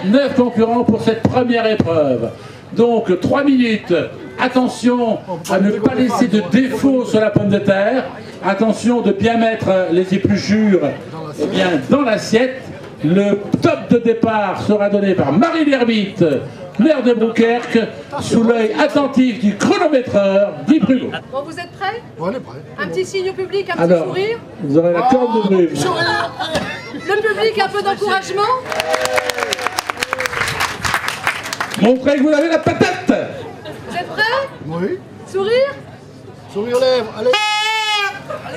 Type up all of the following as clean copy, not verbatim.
9 concurrents pour cette première épreuve. Donc 3 minutes. Attention à ne pas laisser de défaut sur la pomme de terre. Attention de bien mettre les épluchures dans l'assiette. Le top de départ sera donné par Marie l'Hermite, maire de Brouquerque, sous l'œil attentif du chronométreur Guy Prugot. Bon, vous êtes prêts? On est prêts. Un petit signe au public, un Alors, petit sourire. Vous aurez la corde de brume. Le public, un peu d'encouragement. Montrez que vous avez la patate. Vous êtes prêts? Oui. Sourire. Sourire lèvres, allez.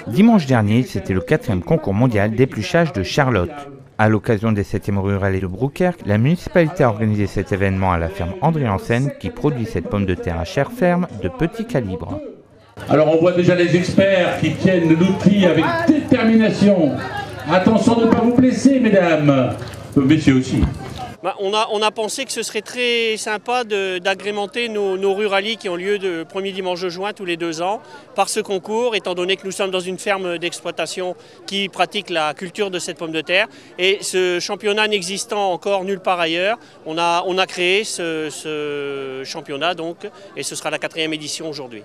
Dimanche dernier, c'était le 4e concours mondial d'épluchage de Charlotte. À l'occasion des 7e rurales de Brouquerque, la municipalité a organisé cet événement à la ferme André Hansen qui produit cette pomme de terre à chair ferme de petit calibre. Alors on voit déjà les experts qui tiennent l'outil avec détermination. Attention de ne pas vous blesser, mesdames. Messieurs aussi. On a pensé que ce serait très sympa d'agrémenter nos ruralies qui ont lieu le premier dimanche de juin tous les 2 ans par ce concours, étant donné que nous sommes dans une ferme d'exploitation qui pratique la culture de cette pomme de terre. Et ce championnat n'existant encore nulle part ailleurs, on a créé ce championnat donc, et ce sera la 4e édition aujourd'hui.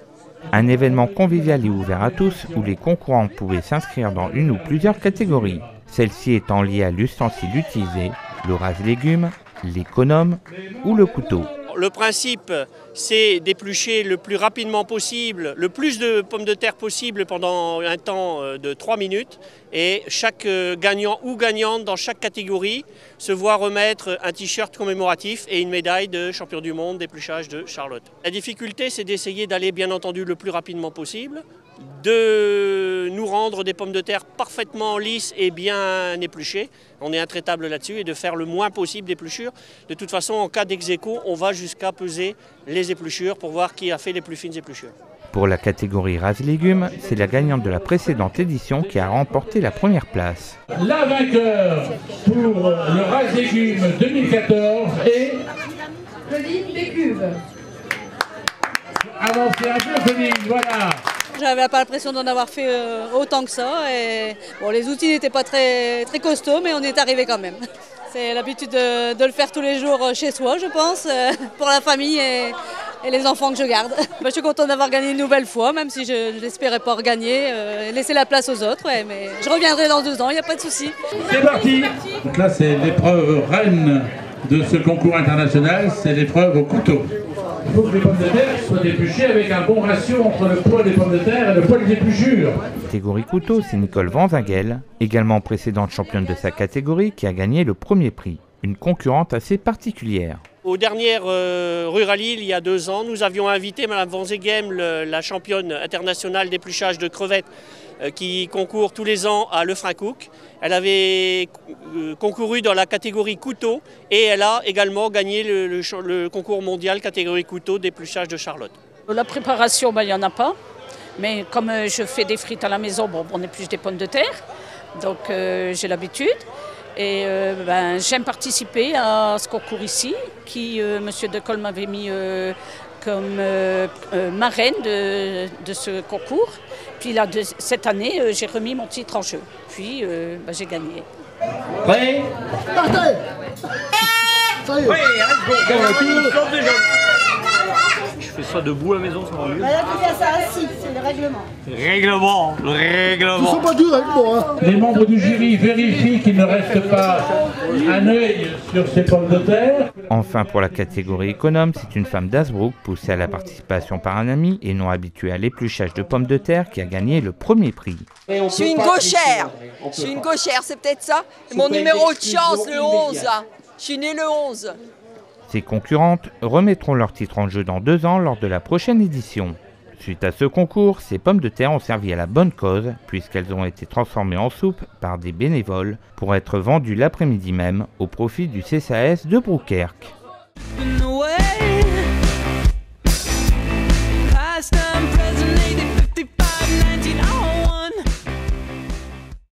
Un événement convivial et ouvert à tous où les concurrents pouvaient s'inscrire dans une ou plusieurs catégories, celle-ci étant liée à l'ustensile utilisé, le rase-légumes, l'économe ou le couteau. Le principe, c'est d'éplucher le plus rapidement possible, le plus de pommes de terre possible pendant un temps de 3 minutes. Et chaque gagnant ou gagnante dans chaque catégorie se voit remettre un t-shirt commémoratif et une médaille de champion du monde d'épluchage de Charlotte. La difficulté, c'est d'essayer d'aller bien entendu le plus rapidement possible, de nous rendre des pommes de terre parfaitement lisses et bien épluchées. On est intraitable là-dessus et de faire le moins possible d'épluchures. De toute façon, en cas d'ex-aequo, on va jusqu'à peser les épluchures pour voir qui a fait les plus fines épluchures. Pour la catégorie rase-légumes, c'est la gagnante de la précédente édition qui a remporté la première place. La vainqueur pour le rase-légumes 2014 est... Pauline Bécuve. Avancez un peu, Pauline, voilà. J'avais pas l'impression d'en avoir fait autant que ça. Et bon, les outils n'étaient pas très costauds, mais on est arrivé quand même. C'est l'habitude de le faire tous les jours chez soi, je pense, pour la famille et les enfants que je garde. Je suis contente d'avoir gagné une nouvelle fois, même si je n'espérais pas regagner, laisser la place aux autres. Ouais, mais je reviendrai dans 2 ans, il n'y a pas de souci. C'est parti. Donc là, c'est l'épreuve reine de ce concours international, c'est l'épreuve au couteau. Il faut que les pommes de terre soient épluchées avec un bon ratio entre le poids des pommes de terre et le poids des épluchures. Catégorie couteau, c'est Nicole Vanzinguel, également précédente championne de sa catégorie, qui a gagné le premier prix. Une concurrente assez particulière. Aux dernières ruralies, il y a 2 ans, nous avions invité Mme Vanzeghem, la championne internationale d'épluchage de crevettes, qui concourt tous les ans à Lefrancouc. Elle avait concouru dans la catégorie couteau et elle a également gagné le concours mondial catégorie couteau d'épluchage de Charlotte. La préparation, il n'y en a pas. Mais comme je fais des frites à la maison, on épluche des pommes de terre. Donc j'ai l'habitude. Et j'aime participer à ce concours ici, qui M. Decolle m'avait mis comme marraine de ce concours. Puis là, cette année, j'ai remis mon titre en jeu. Puis j'ai gagné. Prêt? Partez. Ça y est. Oui, je fais ça debout à la maison, ça va mieux. Là, tu fais ça assis, c'est le règlement. Le règlement. Ils sont pas durs avec moi, hein. Les membres du jury vérifient qu'il ne reste pas un œil sur ces pommes de terre. Enfin, pour la catégorie économe, c'est une femme d'Asbrook, poussée à la participation par un ami et non habituée à l'épluchage de pommes de terre, qui a gagné le premier prix. Je suis une gauchère. C'est peut-être ça. Mon numéro de chance, le 11. Je suis née le 11. Ses concurrentes remettront leur titre en jeu dans 2 ans lors de la prochaine édition. Suite à ce concours, ces pommes de terre ont servi à la bonne cause, puisqu'elles ont été transformées en soupe par des bénévoles pour être vendues l'après-midi même au profit du CCAS de Brouquerque.